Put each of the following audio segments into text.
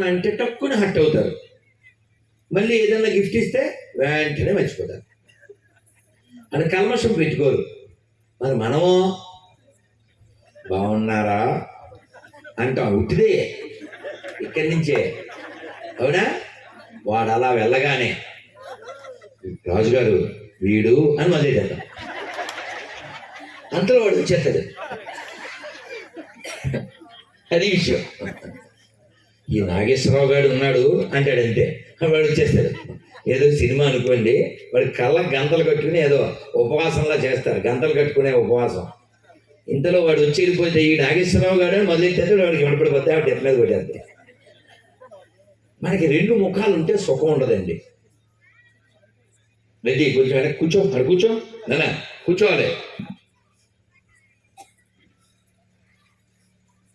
అంటే టక్కున హట్ అవుతారు. మళ్ళీ ఏదైనా గిఫ్ట్ ఇస్తే వెంటనే మర్చిపోతారు. అని కల్మషం పెట్టుకోరు. మరి మనము బాగున్నారా అంటాం, ఉట్టిదే ఇక్కడి నుంచే. అవునా? వాడు అలా వెళ్ళగానే రాజుగారు వీడు అని మొదలెడతాం. అంతలో వాడు వచ్చేస్తాడు. అది విషయం. ఈ నాగేశ్వరరావు గారు ఉన్నాడు అంటాడంతే, వాడు వచ్చేస్తాడు. ఏదో సినిమా అనుకోండి, వాడి కళ్ళకు గంతలు కట్టుకుని ఏదో ఉపవాసంలా చేస్తారు, గంతలు కట్టుకునే ఉపవాసం. ఇంతలో వాడు వచ్చి వెళ్ళిపోతే ఈ నాగేశ్వరరావు గారు అని మొదలెట్టే వాడికి వినపడిపోతే వాడు ఎట్లా కొట్టేస్తే. మనకి రెండు ముఖాలు ఉంటే సుఖం ఉండదండి. రెడ్డి కొంచెం వెనక్కి కూర్చో, అక్కడ కూర్చో, నాన్న కూర్చోవాలి.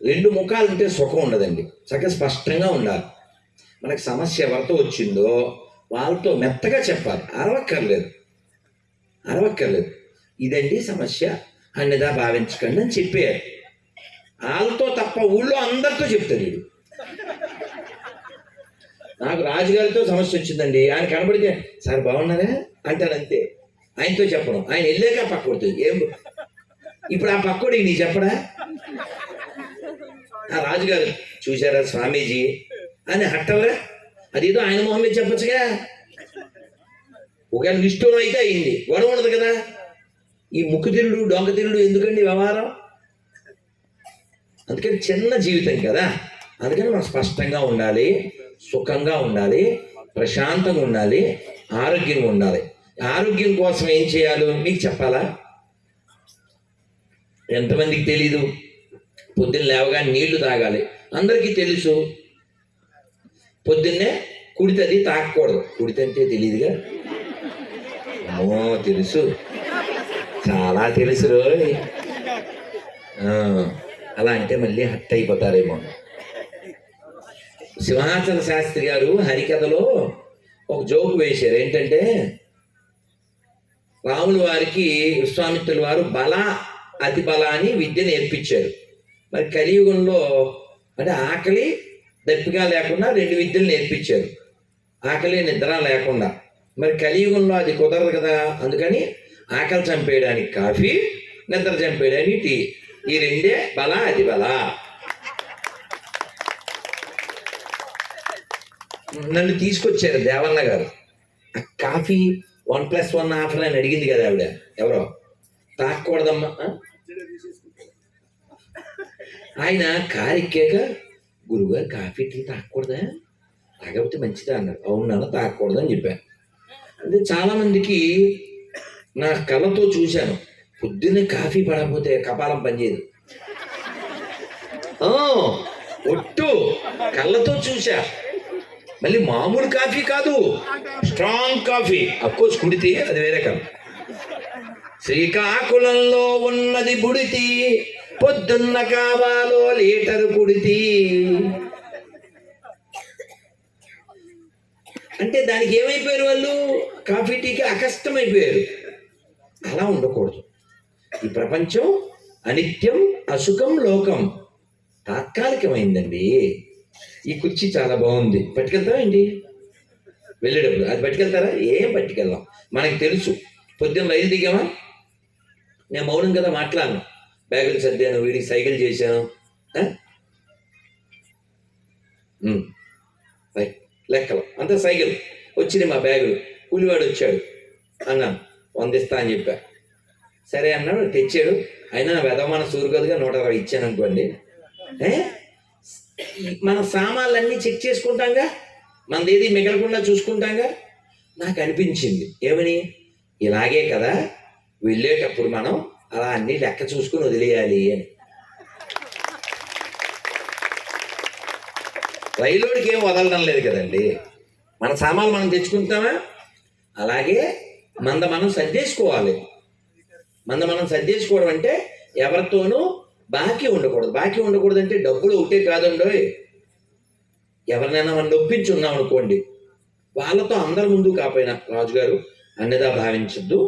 రెండు ముఖాలు ఉంటే సుఖం ఉండదండి. చక్కగా స్పష్టంగా ఉండాలి. మనకి సమస్య ఎవరితో వచ్చిందో వాళ్ళతో మెత్తగా చెప్పాలి. అరవక్కర్లేదు. ఇదండి సమస్య అన్నదా భావించకండి అని చెప్పారు. వాళ్ళతో తప్ప ఊళ్ళో అందరితో చెప్తాడు వీడు. నాకు రాజుగారితో సమస్య వచ్చిందండి, ఆయన కనబడితే సార్ బాగున్నారా అంటాడు అంతే. ఆయనతో చెప్పడం, ఆయన వెళ్ళాక పక్కొడుతుంది. ఏం ఇప్పుడు ఆ పక్కోడికి నీ చెప్పడా? ఆ రాజుగారు చూశారా స్వామీజీ అని హట్టవరా? అదేదో ఆయన మొహం మీద చెప్పచ్చుగా. ఒకవేళ నిష్ఠూరం అయితే అయింది, గొడవ ఉండదు కదా. ఈ ముక్కుతిరుడు డొంకతిరుడు ఎందుకండి వ్యవహారం? అందుకని చిన్న జీవితం కదా. అందుకని మనం స్పష్టంగా ఉండాలి, సుఖంగా ఉండాలి, ప్రశాంతంగా ఉండాలి, ఆరోగ్యంగా ఉండాలి. ఆరోగ్యం కోసం ఏం చేయాలో మీకు చెప్పాలా? ఎంతమందికి తెలీదు? పొద్దున్న లేవగానే నీళ్లు తాగాలి, అందరికీ తెలుసు. పొద్దున్నే కుడితది తాగకూడదు. కుడితంటే తెలియదుగా. అమ్మో తెలుసు, చాలా తెలుసు రోయ్. అలా అంటే మళ్ళీ హట్ అయిపోతారేమో. సింహాచల శాస్త్రి గారు హరికథలో ఒక జోకు వేశారు. ఏంటంటే రాముల వారికి విశ్వామిత్రుల వారు బల అతి బల అని విద్య నేర్పించారు. మరి కలియుగంలో అంటే ఆకలి దప్పిక లేకుండా రెండు విద్యలు నేర్పించారు, ఆకలి నిద్ర లేకుండా. మరి కలియుగంలో అది కుదరదు కదా. అందుకని ఆకలి చంపేయడానికి కాఫీ, నిద్ర చంపేయడానికి టీ, ఈ రెండే బల అతి బల. నన్ను తీసుకొచ్చారు దేవన్న గారు. కాఫీ 1+1 ఆఫర్ అని అడిగింది కదా ఆవిడ. ఎవరో తాగకూడదమ్మా. ఆయన కారు ఎక్కాక గురువుగారు కాఫీ టీ తాగకూడదా? తాగకపోతే మంచిదా అన్నారు. అవునా, తాగకూడదు అని చెప్పాను. అంటే చాలామందికి నా కళ్ళతో చూశాను, పొద్దున్నే కాఫీ పడకపోతే కపాలం పనిచేయదు. ఒట్టు కళ్ళతో చూశా. మళ్ళీ మామూలు కాఫీ కాదు, స్ట్రాంగ్ కాఫీ. అఫ్కోర్స్ కుడితి అది వేరే కాదు. శ్రీకాకుళంలో ఉన్నది బుడితి, పొద్దున్న కావాలో లీటరు కుడితి. అంటే దానికి ఏమైపోయారు వాళ్ళు? కాఫీ టీకి అకష్టమైపోయారు. అలా ఉండకూడదు. ఈ ప్రపంచం అనిత్యం, అసుఖం, లోకం తాత్కాలికమైందండి. ఈ కుర్చీ చాలా బాగుంది, పట్టుకెళ్తావా ఏంటి వెళ్ళేటప్పుడు? అది పట్టుకెళ్తారా? ఏం పట్టుకెళ్ళాం, మనకి తెలుసు. పొద్దున్న రైలు దిగామా, నేను మౌనం కదా మాట్లాడను. బ్యాగులు సర్దాను, వీడికి సైకిల్ చేశాను, లెక్కలు అంతా సైకిల్ వచ్చినాయి. మా బ్యాగులు కూలివాడు వచ్చాడు అన్నాను, 100 ఇస్తా అని చెప్పా. సరే అన్నాడు, తెచ్చాడు. అయినా వెదమాన సూరు కదుగా 120 ఇచ్చాను అనుకోండి. మన సామాన్లన్నీ చెక్ చేసుకుంటాంగా, మనదేది మిగలకుండా చూసుకుంటాంగా. నాకు అనిపించింది ఏమని, ఇలాగే కదా వెళ్ళేటప్పుడు మనం అలా అన్ని లెక్క చూసుకుని వదిలేయాలి అని. రైలోడికి ఏం వదలడం లేదు కదండి. మన సామాన్లు మనం తెచ్చుకుంటామా, అలాగే మనం సర్దేసుకోవాలి. మనం సర్దేసుకోవడం అంటే ఎవరితోనూ బాకీ ఉండకూడదు. బాకీ ఉండకూడదు అంటే డబ్బులు ఒకటే కాదండో. ఎవరినైనా మనం నొప్పించున్నాం అనుకోండి, వాళ్ళతో అందరి ముందు కాపోయినా రాజుగారు అన్నదా భావించద్దు,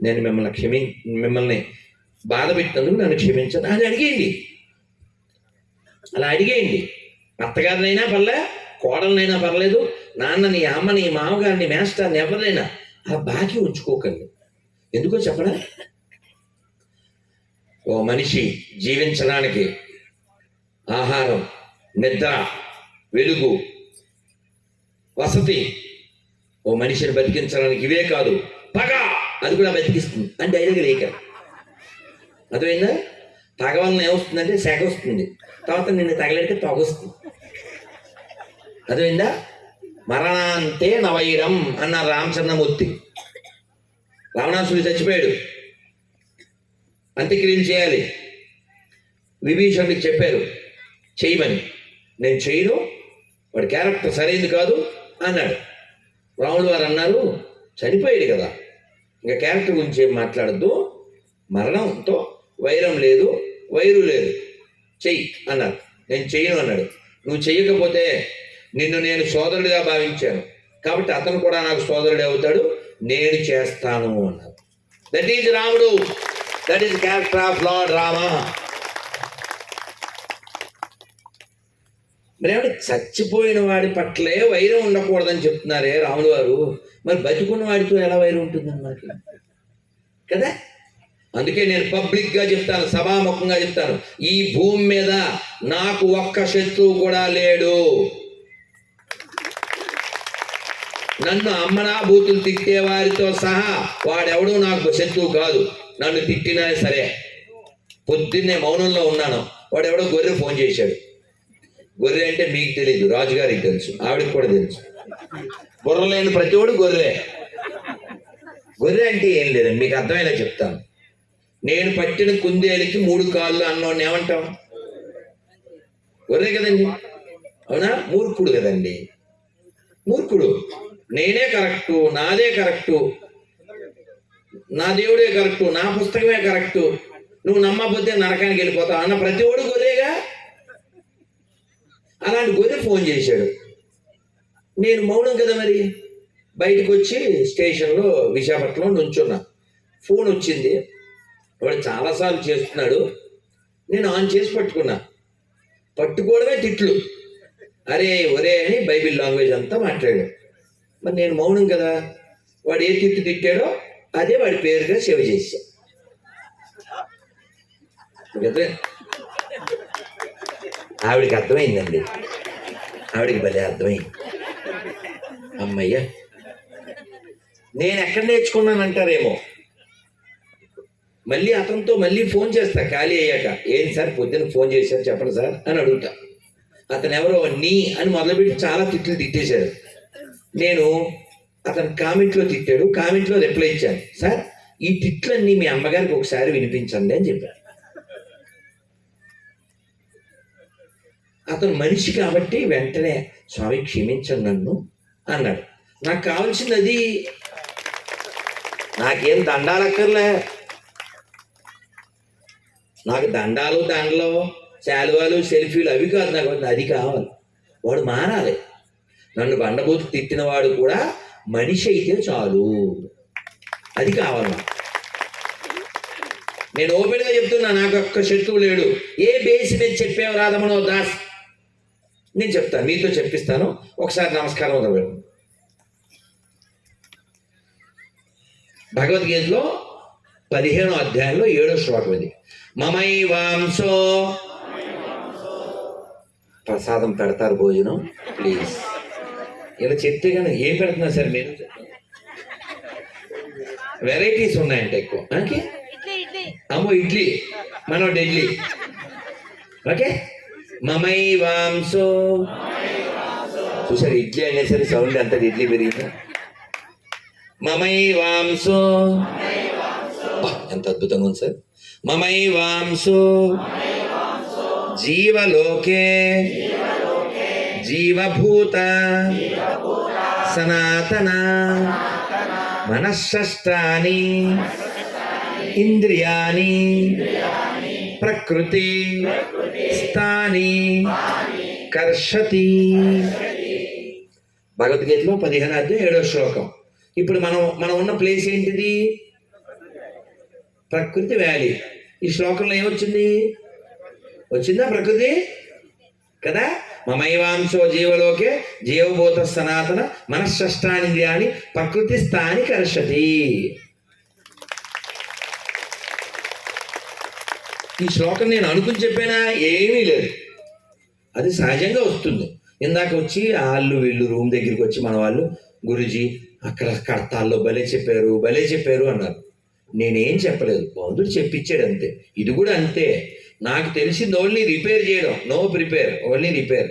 నేను మిమ్మల్ని బాధ పెట్టినందుకు నన్ను క్షమించదు అని అడిగేయండి. అలా అడిగేయండి. అత్తగారినైనా పర్లే, కోడలనైనా పర్లేదు, నాన్నని, అమ్మని, మామగారిని, మేస్టర్ని, ఎవరినైనా ఆ బాకీ ఉంచుకోకండి. ఎందుకో చెప్పనా? ఓ మనిషి జీవించడానికి ఆహారం, నిద్ర, వెలుగు, వసతి, ఓ మనిషిని బతికించడానికి ఇవే కాదు, పగ అది కూడా బతికిస్తుంది అని డైరెక్ట్గా లేక. అర్థమైందా? పగ వలన ఏమొస్తుందంటే సెగ వస్తుంది, తర్వాత నిన్ను తగలడితే తొగొస్తుంది. అర్థమైందా? మరణాంతే నవైరం అన్నారు రామచంద్రమూర్తి. రావణాసురుడు చచ్చిపోయాడు, అంత్యక్రియలు చేయాలి. విభీషణుడికి చెప్పారు చేయమని. నేను చేయను, వాడి క్యారెక్టర్ సరైనది కాదు అన్నాడు. రాములు వారు అన్నారు, చనిపోయాడు కదా, ఇంకా క్యారెక్టర్ గురించి ఏం మాట్లాడద్దు, మరణంతో వైరం లేదు, వైరు లేదు, చెయ్యి అన్నారు. నేను చెయ్యను అన్నాడు. నువ్వు చెయ్యకపోతే నిన్ను నేను సోదరుడిగా భావించాను, కాబట్టి అతను కూడా నాకు సోదరుడే అవుతాడు, నేను చేస్తాను అన్నారు. దట్ ఈజ్ రాముడు, that is character of lord Rama. మరేమంటే చచ్చిపోయిన వాడి పట్లే వైరం ఉండకూడదని చెప్తున్నారే రాములు వారు, మరి బతుకున్న వాడితో ఎలా వైరం ఉంటుందని మనకి కదా? అందుకే నేను పబ్లిక్గా చెప్తాను, సభాముఖంగా చెప్తాను, ఈ భూమి మీద నాకు ఒక్క శత్రువు కూడా లేడు. నన్ను అమ్మనా బూతులు తిట్టే వారితో సహా వాడెవడూ నాకు శత్రువు కాదు. నన్ను తిట్టినా సరే, పొద్దున్నే మౌనంలో ఉన్నాను, వాడెవడో గొర్రె ఫోన్ చేశాడు. గొర్రె అంటే మీకు తెలీదు, రాజుగారికి తెలుసు, ఆవిడకి కూడా తెలుసు. బుర్ర లేని ప్రతి వాడు గొర్రె. గొర్రె అంటే ఏం లేదండి, మీకు అర్థమయ్యేలా చెప్తాను. నేను పట్టిన కుందేలికి 3 కాళ్ళు అన్నోడిని ఏమంటాం? గొర్రె కదండి, అవునా? మూర్ఖుడు కదండి, మూర్ఖుడు. నేనే కరెక్టు, నాదే కరెక్టు, నా దేవుడే కరెక్టు, నా పుస్తకమే కరెక్టు, నువ్వు నమ్మకపోతే నరకానికి వెళ్ళిపోతావు అన్న ప్రతి వాడు గొర్రెగా. అలాంటి గొర్రె ఫోన్ చేశాడు. నేను మౌనం కదా, మరి బయటకు వచ్చి స్టేషన్లో విశాఖపట్నంలో నుంచున్నా. ఫోన్ వచ్చింది, వాడు చాలాసార్లు చేస్తున్నాడు. నేను ఆన్ చేసి పట్టుకున్నా. పట్టుకోవడమే తిట్లు, అరే ఒరే అని బైబిల్ లాంగ్వేజ్ అంతా మాట్లాడాడు. మరి నేను మౌనం కదా, వాడు ఏ తిట్టు తిట్టాడో అదే వాడి పేరుగా సేవ చేశా. ఆవిడికి అర్థమైందండి, ఆవిడికి భలే అర్థమైంది. అమ్మయ్య, నేను ఎక్కడ నేర్చుకున్నానంటారేమో. మళ్ళీ అతనితో మళ్ళీ ఫోన్ చేస్తా ఖాళీ అయ్యాక. ఏంటి సార్ పొద్దున్న ఫోన్ చేశారు చెప్పండి సార్ అని అడుగుతా. అతను ఎవరో నీ అని మొదలుపెట్టి చాలా తిట్లు తిట్టేశాడు. నేను అతను కామెంట్లో తిట్టాడు, కామెంట్లో రిప్లై ఇచ్చాను, సార్ ఈ తిట్లన్నీ మీ అమ్మగారికి ఒకసారి వినిపించండి అని చెప్పాను. అతను మనిషి కాబట్టి వెంటనే స్వామి క్షమించండి నన్ను అన్నాడు. నాకు కావాల్సింది అది. నాకేం దండాలక్కర్లే, నాకు దండాలు, దండలు, శాలువాలు, సెల్ఫీలు అవి కాదు, నాకు అది కావాలి. వాడు మారాలి. నన్ను బండబూతు తిట్టిన వాడు కూడా మనిషి అయితే చాలు, అది కావాలి. నేను ఓపెన్గా చెప్తున్నా, నాకు ఒక్క శత్రువు లేడు. ఏ బేసి మీద చెప్పేవు రాధమనో దాస్? నేను చెప్తాను, మీతో చెప్పిస్తాను. ఒకసారి నమస్కారం వదలబెడు. భగవద్గీతలో 15వ అధ్యాయంలో 7వ శ్లోకం ఇది. మమైవాంసో, ప్రసాదం పెడతారు, భోజనం ప్లీజ్. ఇలా చెప్తే కానీ ఏం పెడుతున్నారు సార్ మీరు? వెరైటీస్ ఉన్నాయంట ఎక్కువ. ఓకే అమ్మో ఇడ్లీ, మనోడు ఇడ్లీ. ఓకే మమైవాంసో, చూసారు ఇడ్లీ అనేసరి సౌండ్ అంత ఇడ్లీ పెరిగింది. మమైవాంసో, ఎంత అద్భుతంగా ఉంది సార్. మమైవాంసో జీవలోకే జీవభూత సనాతన మనఃషష్టాని ఇంద్రియాని ప్రకృతి స్థాని కర్షతి. భగవద్గీతలో 15వ అధ్యాయం 7వ శ్లోకం. ఇప్పుడు మనం ఉన్న ప్లేస్ ఏంటిది? ప్రకృతి వ్యాలీ. ఈ శ్లోకంలో ఏమొచ్చింది? వచ్చిందా ప్రకృతి కదా? మమైవాంశో జీవలోకే జీవభూత సనాతన మనఃషష్టానింద్రియాణి ప్రకృతి స్థాని కర్షతి. ఈ శ్లోకం నేను అనుకుని చెప్పానా? ఏమీ లేదు, అది సహజంగా వస్తుంది. ఇందాక వచ్చి వాళ్ళు వీళ్ళు రూమ్ దగ్గరికి వచ్చి మన వాళ్ళు, గురుజీ అక్కడ కడతాల్లో భలే చెప్పారు అన్నారు. నేనేం చెప్పలేదు, బౌద్ధుడు చెప్పించాడు అంతే. ఇది కూడా అంతే. నాకు తెలిసింది ఓన్లీ రిపేర్ చేయడం, నో ప్రిపేర్, ఓన్లీ రిపేర్.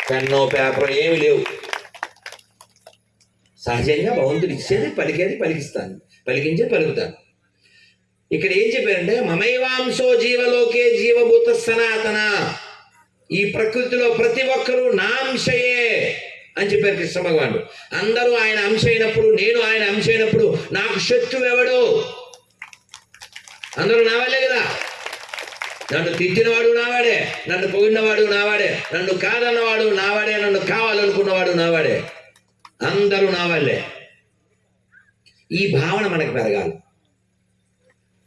పెన్నో పేపర్ ఏమి లేవు. సహజంగా భగవంతుడు ఇచ్చేది పలికేది పలికిస్తాను, పలికించేది పలుకుతాను. ఇక్కడ ఏం చెప్పారంటే మమైవాంశో జీవలోకే జీవభూత సనాతన, ఈ ప్రకృతిలో ప్రతి ఒక్కరూ నా అంశయే అని చెప్పారు కృష్ణ భగవానుడు. అందరూ ఆయన అంశ అయినప్పుడు, నేను ఆయన అంశ అయినప్పుడు నాకు శత్రువు ఎవడు? అందరూ నావాళ్ళే కదా. నన్ను తిట్టినవాడు నావాడే, నన్ను పొగిడినవాడు నావాడే, నన్ను కాదన్నవాడు నావాడే, నన్ను కావాలనుకున్నవాడు నావాడే, అందరూ నావాళ్ళే. ఈ భావన మనకు పెరగాలి.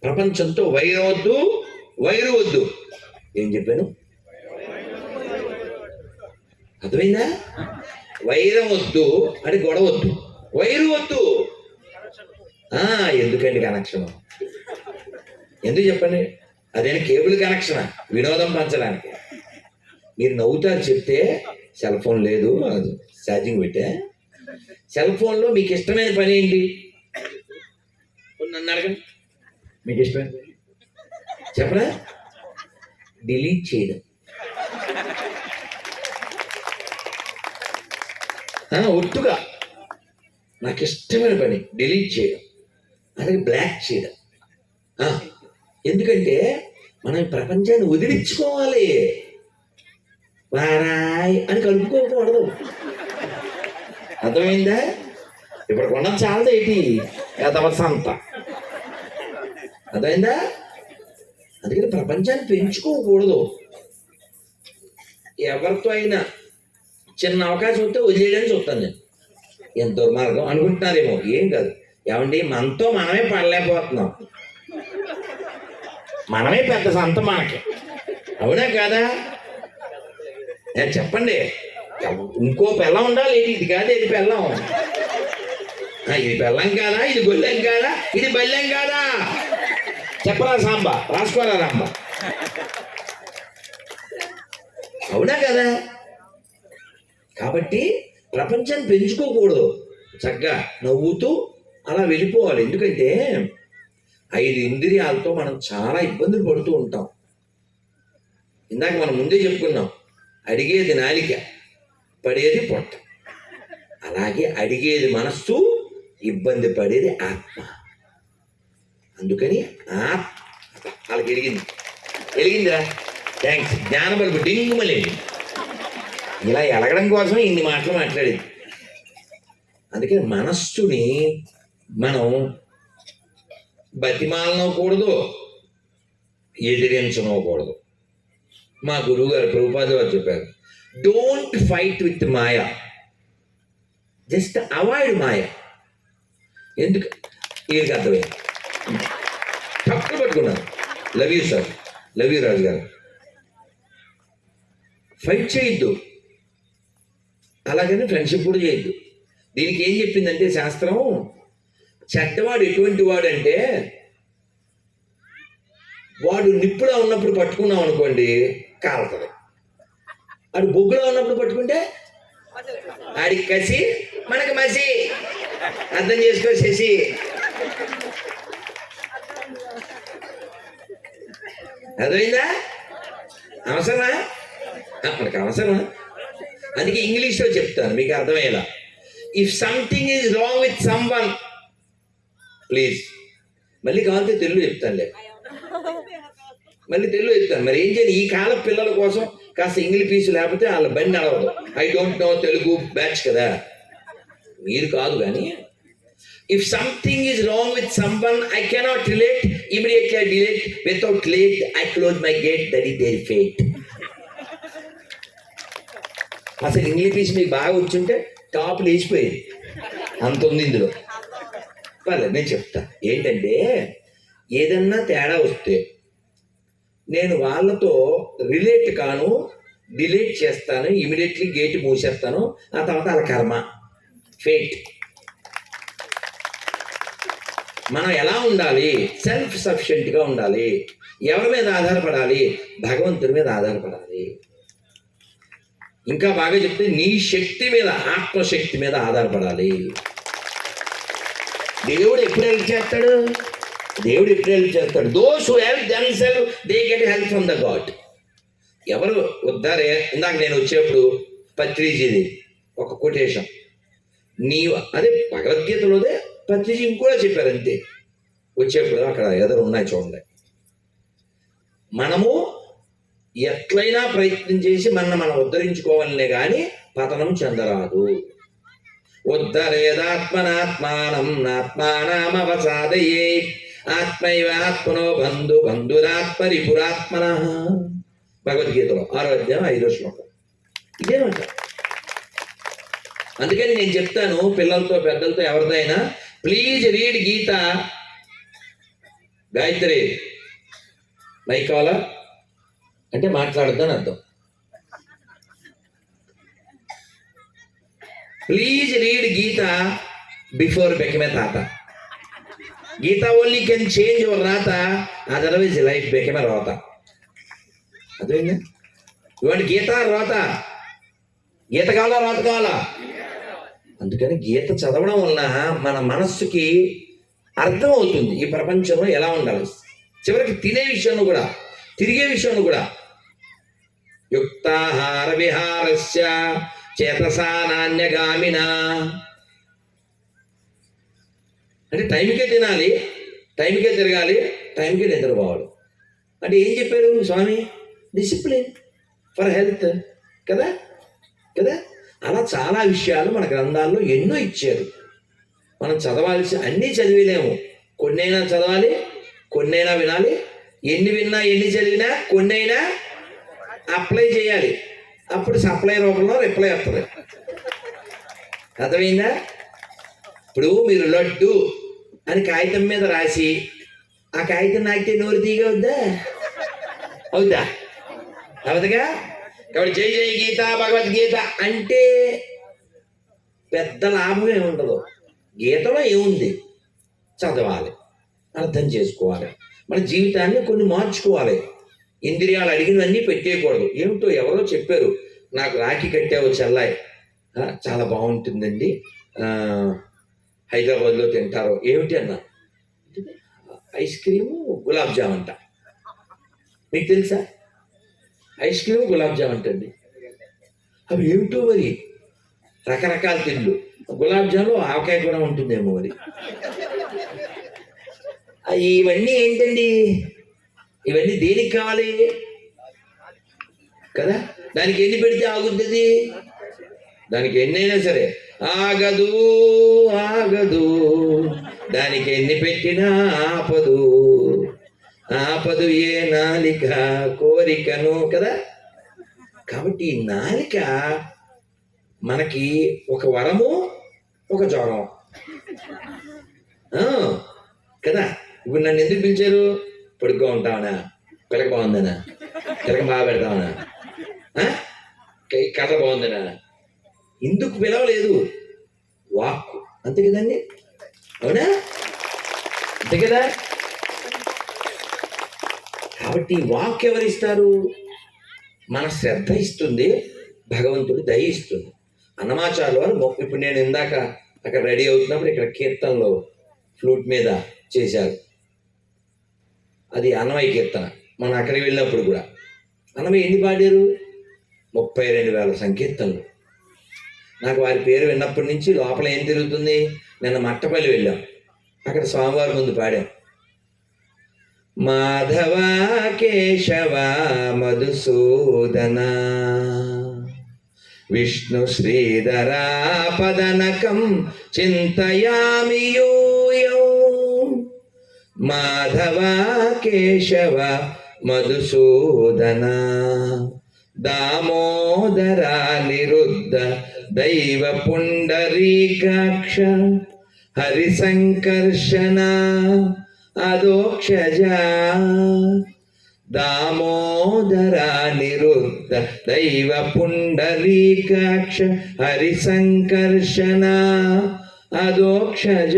ప్రపంచంతో వైరవద్దు, వైరు వద్దు. ఏం చెప్పాను? అర్థమైందా? వైరం వద్దు అంటే గొడవ వద్దు, వైరు వద్దు. ఎందుకండి కనెక్షన్? ఎందుకు చెప్పండి? అదేనా కేబుల్ కనెక్షనా? వినోదం పంచడానికి. మీరు నవ్వుతారు చెప్తే. సెల్ ఫోన్ లేదు, ఛార్జింగ్ పెట్టే. సెల్ ఫోన్లో మీకు ఇష్టమైన పని ఏంటి? నన్ను అడగండి, మీకు ఇష్టమైన పని చెప్పరా? డిలీట్ చేయడం. ఒట్టుగా నాకు ఇష్టమైన పని డిలీట్ చేయడం, అలాగే బ్లాక్ చేయడం. ఎందుకంటే మనం ప్రపంచాన్ని వదిలించుకోవాలి, వారాయ్ అని కలుపుకోకూడదు. అర్థమైందా? ఇప్పుడు కొన్న చాలదు ఏంటి అంత. అర్థమైందా? అందుకని ప్రపంచాన్ని పెంచుకోకూడదు. ఎవరితో అయినా చిన్న అవకాశం వస్తే వదిలేయడానికి చూస్తాను నేను. ఎంత దుర్మార్గం అనుకుంటున్నారేమో. ఏం కాదు. ఏమండి, మనతో మనమే పడలేకపోతున్నాం. మనమే పెద్ద సంత మనకి, అవునా కాదా? చెప్పండి. ఇంకో పెళ్ళం ఉండాలి. ఇది కాదు, ఇది పెళ్ళం. ఇది పెళ్ళం కాదా? ఇది గొల్లెం కాదా? ఇది బల్లెం కాదా? చెప్పరా సాంబా, రాసుకోరా రాంబా, అవునా కదా? కాబట్టి ప్రపంచాన్ని పెంచుకోకూడదు, చక్కగా నవ్వుతూ అలా వెళ్ళిపోవాలి. ఎందుకంటే 5 ఇంద్రియాలతో మనం చాలా ఇబ్బందులు పడుతూ ఉంటాం. ఇందాక మనం ముందే చెప్పుకున్నాం, అడిగేది నాలిక, పడేది పొట్ట. అలాగే అడిగేది మనస్సు, ఇబ్బంది పడేది ఆత్మ. అందుకని వాళ్ళకి వెలిగిందా? థ్యాంక్స్. జ్ఞాన బల్బు డింగుమలే. ఇలా ఎలగడం కోసం ఇన్ని మాటలు మాట్లాడేది. అందుకని మనస్సుని మనం బతిమాలనకూడదు, ఎదిరించనకూడదు. మా గురువు గారు ప్రభుపాద వారు చెప్పారు, don't fight with maya, just avoid maya. ఎందుకు? వీరికి అర్థమైంది. తక్కువ పట్టుకున్నారు. Love you sir, love you Raju garu. Fight చేయొద్దు, అలాగని ఫ్రెండ్షిప్ కూడా చేయొద్దు. దీనికి ఏం చెప్పిందంటే శాస్త్రం, చెడ్డవాడు ఎటువంటి వాడు అంటే, వాడు నిప్పులో ఉన్నప్పుడు పట్టుకున్నాం అనుకోండి కాలుతుంది. వాడు బొగ్గులో ఉన్నప్పుడు పట్టుకుంటే ఆడికి కసి, మనకి మసి. అర్థం చేసుకో శశి. అర్థమైందా? అవసరమా? మనకు అవసరమా? అందుకే ఇంగ్లీష్లో చెప్తాను మీకు అర్థమయ్యేలా. If something is wrong with someone, please. మళ్ళీ కావాలంటే తెలుగు చెప్తానులే, మళ్ళీ తెలుగు చెప్తాను. మరి ఏం చేయాలి? ఈ కాలం పిల్లల కోసం కాస్త ఇంగ్లీష్ పీసు లేకపోతే వాళ్ళ బండి నడవదు. I don't know Telugu batch కదా, మీరు కాదు. కానీ if something is wrong with someone, I cannot relate, immediately I delete, without late I close my gate, that is their fate. అసలు ఇంగ్లీష్ పీస్ మీకు బాగా వచ్చుంటే టాప్ లేచిపోయేది, అంత ఉంది ఇందులో. పర్లేదు, నేను చెప్తా. ఏంటంటే ఏదన్నా తేడా వస్తే నేను వాళ్ళతో రిలేట్ కాను, డిలీట్ చేస్తాను, ఇమీడియట్లీ గేట్ మూసేస్తాను. ఆ తర్వాత వాళ్ళ కర్మ, ఫేట్. మనం ఎలా ఉండాలి? సెల్ఫ్ సఫిషియెంట్గా ఉండాలి. ఎవరి మీద ఆధారపడాలి? భగవంతుడి మీద ఆధారపడాలి. ఇంకా బాగా చెప్తే నీ శక్తి మీద, ఆత్మశక్తి మీద ఆధారపడాలి. దేవుడు ఎప్పుడు హెల్ప్ చేస్తాడు? దేవుడు ఎప్పుడు హెల్ప్ చేస్తాడు? Those who help themselves they get help from the God. ఎవరు వద్దారే? ఇందాక నేను వచ్చేప్పుడు పత్రిజీది ఒక కొటేషన్, నీవు అదే భగవద్గీతలోదే పత్రిజీ ఇంకోలా చెప్పారు అంతే. వచ్చేప్పుడు అక్కడ ఎదురు ఉన్నాయి చూడండి. మనము ఎట్లయినా ప్రయత్నం చేసి మనం ఉద్ధరించుకోవాలనే కానీ పతనం చెందరాదు. ఉద్ధరేదాత్మనాత్మానం నాత్మానామవసాదయే ఆత్మైవ ఆత్మనో బంధు బంధురాత్మరిపురాత్మన. భగవద్గీతలో 6వ అధ్యాయం 5వ శ్లోకం ఇదేమంట. అందుకని నేను చెప్తాను పిల్లలతో పెద్దలతో ఎవరితో అయినా, please read Gita. Gayatri mic కావాలా అంటే మాట్లాడద్దని అర్థం. Please read Gita before become a తాత. Gita only can change your రాత, అదర్వైజ్ లైఫ్ become a రోత. అర్థమైందా? ఇవాటి గీత రోత, గీత కావాలా రోత కావాలా? అందుకని గీత చదవడం వలన మన మనస్సుకి అర్థం అవుతుంది ఈ ప్రపంచంలో ఎలా ఉండాలి. చివరికి తినే విషయంలో కూడా, తిరిగే విషయంలో కూడా. యుక్తాహార విహారస్య చేతసా నాణ్యగామిన. అంటే టైంకే తినాలి, టైంకే తిరగాలి, టైంకే నిద్రపోవాలి. అంటే ఏం చెప్పారు స్వామి? డిసిప్లిన్ ఫర్ హెల్త్ కదా కదా. అలా చాలా విషయాలు మన గ్రంథాల్లో ఎన్నో ఇచ్చారు. మనం చదవాల్సి అన్నీ చదివేలేము. కొన్నైనా చదవాలి, కొన్నైనా వినాలి. ఎన్ని విన్నా ఎన్ని చదివినా కొన్నైనా అప్లై చేయాలి. అప్పుడు సప్లై రూపంలో రిప్లై వస్తుంది. అర్థమైందా? ఇప్పుడు మీరు లడ్డు అని కాగితం మీద రాసి ఆ కాగితం నాకితే నోరు తీగా వద్దా? అవుద్దా? అవదుగా. కాబట్టి జై జై గీత భగవద్గీత అంటే పెద్ద లాభం ఏముండదు. గీతలో ఏముంది? చదవాలి, అర్థం చేసుకోవాలి, మన జీవితాన్ని కొన్ని మార్చుకోవాలి. ఇంద్రియాలు అడిగినవన్నీ పెట్టేయకూడదు. ఏమిటో ఎవరో చెప్పారు నాకు, రాఖీ కట్టావు చెల్లాయి, చాలా బాగుంటుందండి, హైదరాబాద్లో తింటారు. ఏమిటి అన్నా? ఐస్ క్రీము గులాబ్ జామ్ అంట. మీకు తెలుసా? ఐస్ క్రీమ్ గులాబ్ జామ్ అంటండి. అవి ఏమిటో మరి, రకరకాల తిండ్లు. గులాబ్ జామ్లో ఆవకాయ కూడా ఉంటుందేమో మరి. ఇవన్నీ ఏంటండి? ఇవన్నీ దేనికి కావాలి కదా? దానికి ఎన్ని పెడితే ఆగుతుంది? దానికి ఎన్నైనా సరే ఆగదు, ఆగదు. దానికి ఎన్ని పెట్టినా ఆపదు, ఆపదు ఏ నాలిక కోరికను కదా. కాబట్టి ఈ నాలిక మనకి ఒక వరము, ఒక జ్వరం కదా. ఇప్పుడు నన్ను ఎందుకు పిలిచారు? పొడుగ్గా ఉంటావనా, పిలక బాగుందనా, పిలక బాగా పెడతావనా, కర్ర బాగుందనా? ఎందుకు పిలవలేదు? వాక్కు అంతే కదండి, అవునా? అంతే కదా. కాబట్టి వాక్ ఎవరిస్తారు? మన శ్రద్ధ ఇస్తుంది, భగవంతుడు దయ ఇస్తుంది. అన్నమాచార్యుల వారు ఇప్పుడు నేను ఇందాక అక్కడ రెడీ అవుతున్నప్పుడు ఇక్కడ కీర్తనలో ఫ్లూట్ మీద చేశారు. అది అన్నమయ్య కీర్తన. మనం అక్కడికి వెళ్ళినప్పుడు కూడా అన్నమయ్య ఎన్ని పాడారు? 32,000 సంకీర్తనలు. నాకు వారి పేరు విన్నప్పటి నుంచి లోపల ఏం తిరుగుతుంది? నిన్న మట్టపల్లి వెళ్ళాం, అక్కడ స్వామివారి ముందు పాడాం. మాధవ కేశవ మధుసూదన విష్ణు శ్రీధరా పదనకం చింతయామి యూయం. మాధవ కేశవ మధుసూదన దామోదర నిరుద్ధ దైవ పుండరీకాక్ష హరిసంకర్షణ అదోక్షజ దామోదర నిరుద్ధ దైవ పుండరీకాక్ష హరిసంకర్షణ అదోక్షజ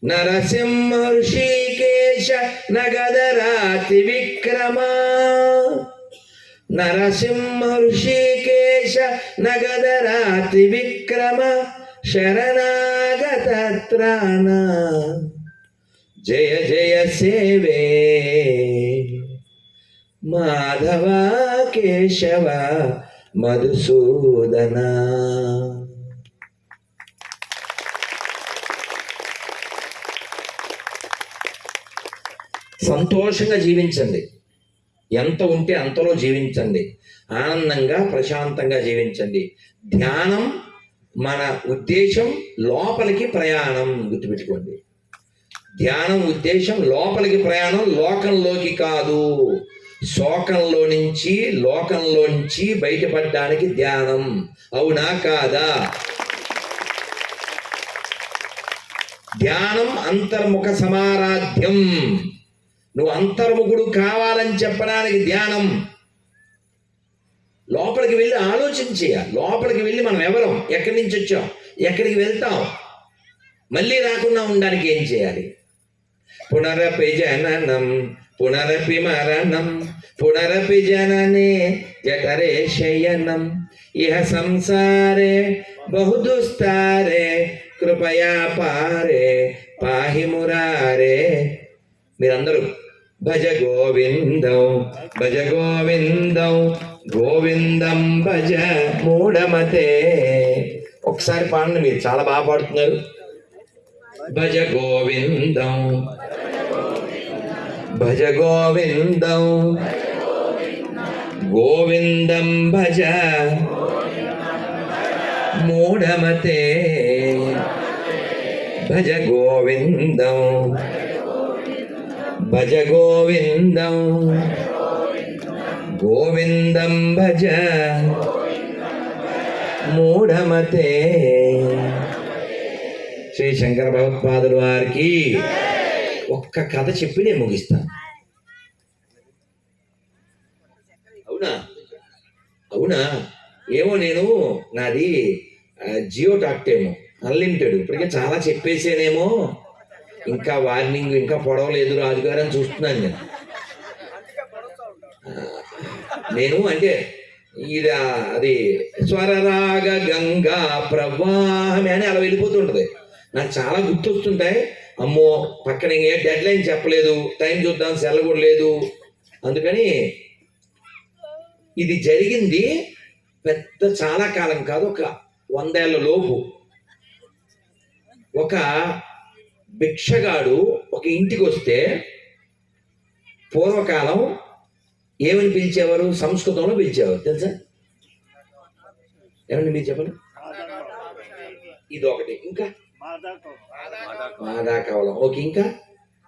నరసింహ ఋషికేశ నగదరాతి విక్రమ నరసింహ ఋషికేశ నగదరాతి విక్రమ శరణాగత త్రాణ జయ జయ సేవే మాధవ కేశవ మధుసూదన. సంతోషంగా జీవించండి, ఎంత ఉంటే అంతలో జీవించండి, ఆనందంగా ప్రశాంతంగా జీవించండి. ధ్యానం మన ఉద్దేశం లోపలికి ప్రయాణం, గుర్తుపెట్టుకోండి. ధ్యానం ఉద్దేశం లోపలికి ప్రయాణం, లోకంలోకి కాదు. శోకంలో నుంచి లోకంలో నుంచి బయటపడడానికి ధ్యానం. అవునా కాదా? ధ్యానం అంతర్ముఖ సమారాధ్యం. నువ్వు అంతర్ముఖుడు కావాలని చెప్పడానికి ధ్యానం. లోపలికి వెళ్ళి ఆలోచించేయాలి. లోపలికి వెళ్ళి మనం ఎవరం, ఎక్కడి నుంచి వచ్చాం, ఎక్కడికి వెళ్తాం, మళ్ళీ రాకుండా ఉండడానికి ఏం చేయాలి? పునరపి జననం పునరపి మరణం పునరపి జననే జఠరే శయనం ఇహ సంసారే బహుదుస్తారే కృపయా పారే పాహి మురారే. మీరందరూ భజ గోవిందం భజ గోవిందం గోవిందం భజ మూఢమతే. ఒకసారి పాడండి, మీరు చాలా బాగా పాడుతున్నారు. భజ గోవిందం భజ గోవిందం గోవిందం భజ మూఢమతే. భజ గోవిందం భజ గోవిందం గోవిందం భజ మూఢమతే. శ్రీ శంకర భగవత్పాదుల వారికి ఒక్క కథ చెప్పి నేను ముగిస్తాను. అవునా అవునా ఏమో, నేను నాది జియో టాక్ట్ ఏమో, అన్లిమిటెడ్. ఇప్పటికే చాలా చెప్పేసానేమో, ఇంకా వార్నింగ్ ఇంకా పొడవలేదు రాజుగారు అని చూస్తున్నాను నేను అంటే ఇది అది స్వరరాగ గంగా ప్రవాహమే అని అలా వెళ్ళిపోతుంటది. నాకు చాలా గుర్తొస్తుంటాయి. అమ్మో, పక్కన ఏ డెడ్ లైన్ చెప్పలేదు, టైం చూద్దాం, సెల్ కూడా లేదు. అందుకని ఇది జరిగింది పెద్ద చాలా కాలం కాదు, ఒక 100 ఏళ్ల లోపు. ఒక భిక్షగాడు ఒక ఇంటికి వస్తే పూర్వకాలం ఏమని పిలిచేవారు? సంస్కృతంలో పిలిచేవారు, తెలుసా? ఏమండి మీరు చెప్పండి. ఇది ఒకటి. ఇంకా మాదా కవలం. ఓకే, ఇంకా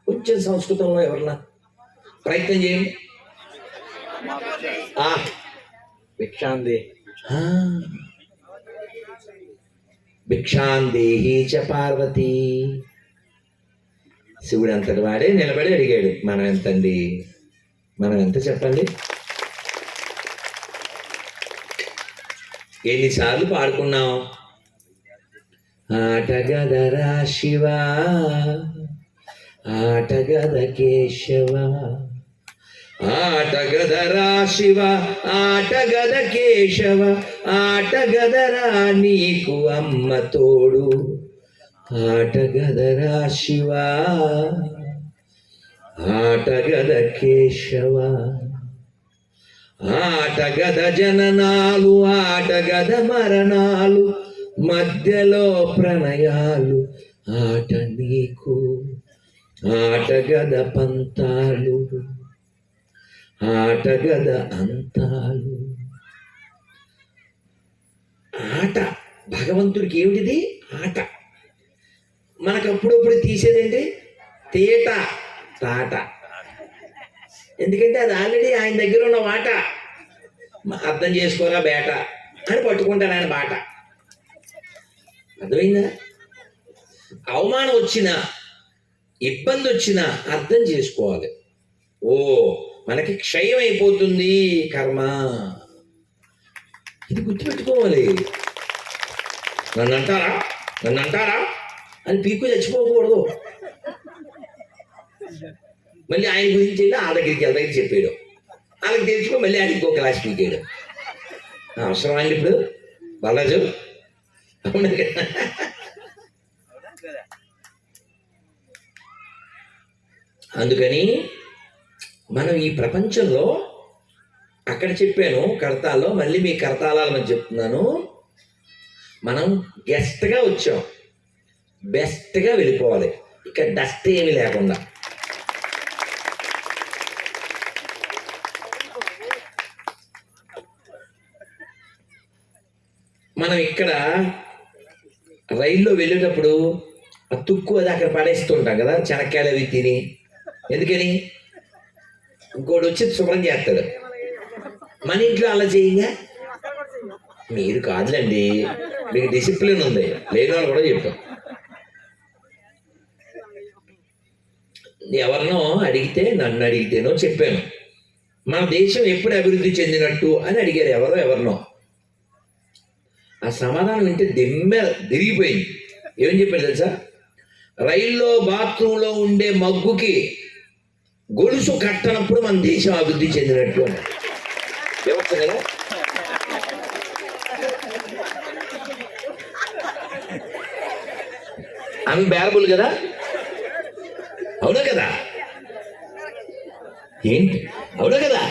కొంచెం సంస్కృతంలో ఎవరన్నా ప్రయత్నం చేయండి. భిక్షాందే భిక్షాందేహి చ పార్వతి. శివుడు అంతటి వాడే నిలబడి అడిగాడు, మనం ఎంతండి, మనం ఎంత చెప్పండి? ఎన్నిసార్లు పాడుకున్నాం? ఆటగదరా శివ ఆటగద కేశవ ఆటగదరా శివ ఆటగద కేశవ ఆటగదరా నీకు అమ్మ తోడు ఆటగదరా శివ ఆటగద కేశవ ఆటగద జననాలు ఆటగద మరణాలు మధ్యలో ప్రణయాలు ఆట నీకు ఆటగద పంతాలు ఆటగద అంతాలు. ఆట భగవంతుడికి ఏమిటిది? ఆట. మనకు అప్పుడప్పుడు తీసేదేంటి? తేట తాట. ఎందుకంటే అది ఆల్రెడీ ఆయన దగ్గర ఉన్న వాట. అర్థం చేసుకోరా బేట అని పట్టుకుంటాడు ఆయన బాట. అర్థమైందా? అవమానం వచ్చినా ఇబ్బంది వచ్చినా అర్థం చేసుకోవాలి. ఓ మనకి క్షయం అయిపోతుంది కర్మ. ఇది గుర్తుపెట్టుకోవాలి. నన్ను అంటారా అని పీకు చచ్చిపోకూడదు. మళ్ళీ ఆయన గురించి వెళ్ళి ఆ దగ్గరికి చెప్పాడు, వాళ్ళకి తెలుసుకో మళ్ళీ ఆయనకి ఇంకో క్లాస్ పీకాడు. అవసరం అండి ఇప్పుడు బాలాజు? అవునా కదా? అందుకని మనం ఈ ప్రపంచంలో, అక్కడ చెప్పాను కర్తాల్లో, మళ్ళీ మీ కర్తాల మధ్య చెప్తున్నాను, మనం గెస్ట్గా వచ్చాం, బెస్ట్గా వెళ్ళిపోవాలి. ఇక్కడ డస్ట్ ఏమీ లేకుండా. మనం ఇక్కడ రైల్లో వెళ్ళేటప్పుడు ఆ తుక్కు అది అక్కడ పడేస్తుంటాం కదా, చెనక్కాయలు అవి తిని. ఎందుకని? ఇంకోటి వచ్చి శుభ్రం చేస్తాడు. మన ఇంట్లో అలా చేయంగా. మీరు కాదులండి, మీకు డిసిప్లిన్ ఉంది, లేని వాళ్ళు కూడా చెప్పాం. ఎవరినో అడిగితే, నన్ను అడిగితేనో చెప్పాను, మన దేశం ఎప్పుడు అభివృద్ధి చెందినట్టు అని అడిగారు ఎవరినో. ఆ సమాధానం వింటే తిరిగిపోయింది. ఏమని చెప్పారు తెలుసా? రైల్లో బాత్రూంలో ఉండే మగ్గుకి గొలుసు కట్టనప్పుడు మన దేశం అభివృద్ధి చెందినట్టు అని. వ్యవస్థ కదా. ఆమె బేరబుల్ కదా, అవునా కదా? ఏంటి అవునా కదా?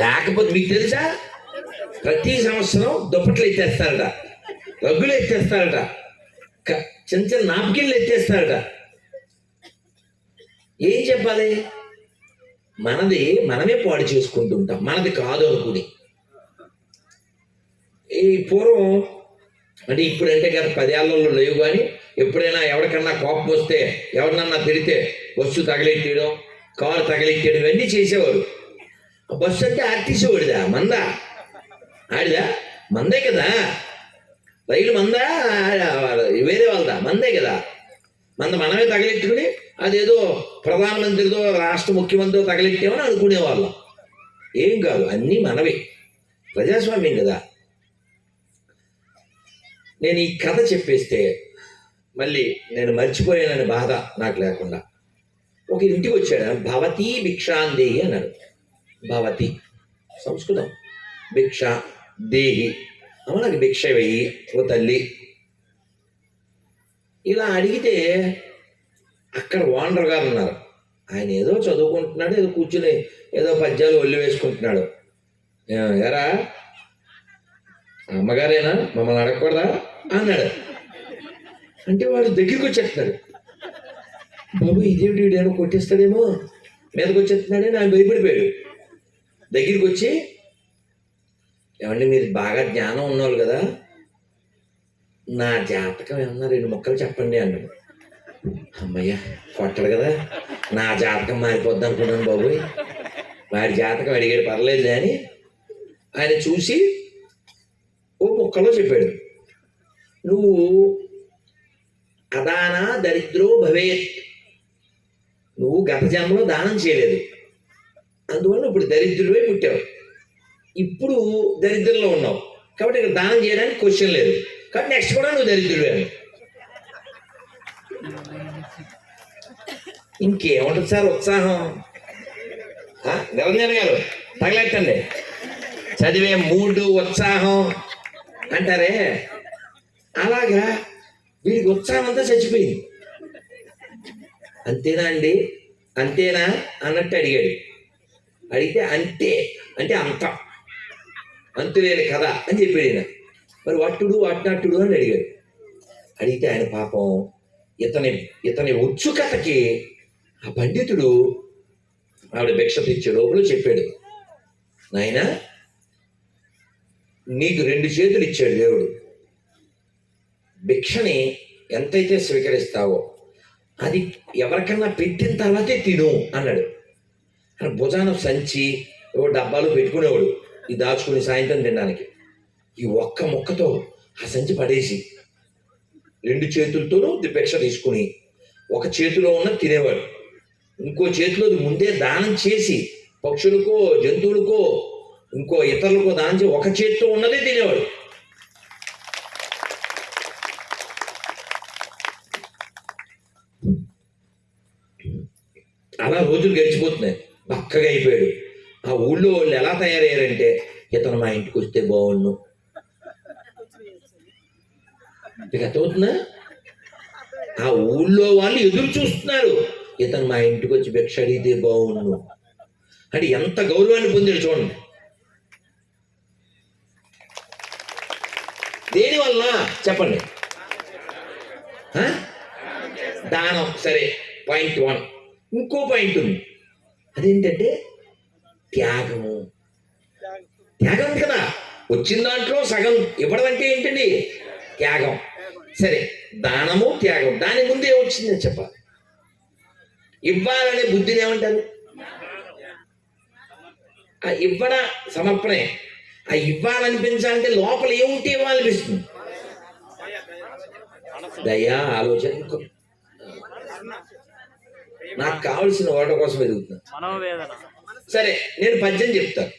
లేకపోతే మీకు తెలుసా, ప్రతి సంవత్సరం దుప్పట్లు ఎత్తేస్తారట, రగ్గులు ఎత్తేస్తారట, చిన్న చిన్న నాప్కిన్లు ఎత్తేస్తారట. ఏం చెప్పాలి? మనది మనమే పాడు చేసుకుంటుంటాం, మనది కాదు అనుకుని. ఈ పూర్వం అంటే ఇప్పుడంటే గత 10 ఏళ్లలో లేవు, కానీ ఎప్పుడైనా ఎవరికన్నా కోపం వస్తే, ఎవరినన్నా తిడితే బస్సు తగలెట్టేయడం, కారు తగలెట్టేయడం ఇవన్నీ చేసేవారు. బస్సు అంటే ఆర్టీసీ వాడిదా మందా? ఆడిదా? మందే కదా. రైలు మందా వేరే వాళ్ళదా? మందే కదా. మనమే తగలెట్టుకుని అదేదో ప్రధానమంత్రితో రాష్ట్ర ముఖ్యమంత్రితో తగలెట్టామని అనుకునేవాళ్ళం. ఏం కాదు, అన్నీ మనవి. ప్రజాస్వామ్యం కదా. నేను ఈ కథ చెప్పేస్తే మళ్ళీ నేను మర్చిపోయానని బాధ నాకు లేకుండా. ఒక ఇంటికి వచ్చాడు, భవతి భిక్షాందేహి అన్నాడు. భవతి సంస్కృతం, భిక్ష దేహి, అమ్మ నాకు భిక్ష వెయ్యి ఓ తల్లి. ఇలా అడిగితే అక్కడ ఓనర్ గారు ఉన్నారు. ఆయన ఏదో చదువుకుంటున్నాడు, ఏదో కూర్చుని ఏదో పద్యాలు ఒళ్ళు వేసుకుంటున్నాడు. ఎరా అమ్మగారేనా, మమ్మల్ని అడగకూడదా అన్నాడు. అంటే వాడు దగ్గరికి వచ్చేస్తున్నాడు. బాబు ఇదేమిటి, వీడేమో కొట్టేస్తాడేమో, మీదకి వచ్చేస్తున్నాడని ఆయన భయపడిపోయాడు. దగ్గరికి వచ్చి, ఏమండి మీరు బాగా జ్ఞానం ఉన్నవాళ్ళు కదా, నా జాతకం ఏమన్నా 2 ముక్కలు చెప్పండి అన్నాడు. అమ్మయ్య కొట్టడు కదా, నా జాతకం మారిపోద్ది అనుకున్నాను బాబోయ్. వాడి జాతకం అడిగాడు, పర్లేదు అని ఆయన చూసి ఓ ముక్కలో చెప్పాడు. నువ్వు అదానా దరిద్రో భవేత్, నువ్వు గత జన్మలో దానం చేయలేదు, అందువల్ల ఇప్పుడు దరిద్రుడివై పుట్టావు. ఇప్పుడు దరిద్రంలో ఉన్నావు కాబట్టి ఇక్కడ దానం చేయడానికి క్వశ్చన్ లేదు, కాబట్టి నెక్స్ట్ కూడా నువ్వు దరిద్రుడివే. ఇంకేముంటుంది సార్ ఉత్సాహం? నిరంజన్ గారు తగలెట్టండి. చదివే మూడు ఉత్సాహం అంటారే, అలాగా వీడికి ఉత్సాహం అంతా చచ్చిపోయింది. అంతేనా అండి, అంతేనా అన్నట్టు అడిగాడు. అడిగితే అంతే అంటే అంత, అంతులేని కదా అని చెప్పాడు ఈయన. మరి వట్టుడు అట్నట్టుడు అని అడిగాడు. అడిగితే ఆయన పాపం ఇతని ఉత్సుకతకి ఆ పండితుడు ఆవిడ భిక్ష తెచ్చే లోపల చెప్పాడు, నాయనా నీకు 2 చేతులు ఇచ్చాడు దేవుడు, భిక్షని ఎంతైతే స్వీకరిస్తావో అది ఎవరికన్నా పెట్టిన తర్వాతే తిను అన్నాడు. భుజాన సంచి డబ్బాలు పెట్టుకునేవాడు, ఇది దాచుకుని సాయంత్రం తినడానికి. ఈ ఒక్క ముక్కతో ఆ సంచి పడేసి 2 చేతులతోనూ భిక్ష తీసుకుని ఒక చేతిలో ఉన్న తినేవాడు, ఇంకో చేతిలో ముందే దానం చేసి పక్షులకో జంతువులకో ఇంకో ఇతరులకో దానం చేసి ఒక చేతితో ఉన్నదే తినేవాడు. అలా రోజులు గడిచిపోతున్నాయి. పక్కగా అయిపోయాడు. ఆ ఊళ్ళో వాళ్ళు ఎలా తయారయ్యారంటే, ఇతను మా ఇంటికి వస్తే బాగుండు. మీకు అర్థమవుతుందా? ఆ ఊళ్ళో వాళ్ళు ఎదురు చూస్తున్నారు, ఇతను మా ఇంటికి వచ్చి భిక్ష అడిగితే బాగుండు అంటే. ఎంత గౌరవాన్ని పొందాడు చూడండి. దేనివల్ల చెప్పండి? దానం. సరే, పాయింట్ 1. ఇంకో పాయింట్ ఉంది, అదేంటంటే త్యాగము. త్యాగం ఉంది కదా, వచ్చిన దాంట్లో సగం ఇవ్వడం అంటే ఏంటండి? త్యాగం. సరే, దానము త్యాగం, దాని ముందే వచ్చిందని చెప్పాలి. ఇవ్వాలనే బుద్ధిని ఏమంటారు? ఆ ఇవ్వడ సమర్పణే. ఆ ఇవ్వాలనిపించాలంటే లోపల ఏముంటే ఇవ్వాలనిపిస్తుంది? దయా, ఆలోచన. నాకు కావలసిన వాటి కోసం ఎదుగుతున్నా. సరే, నేను పద్యం చెప్తాను.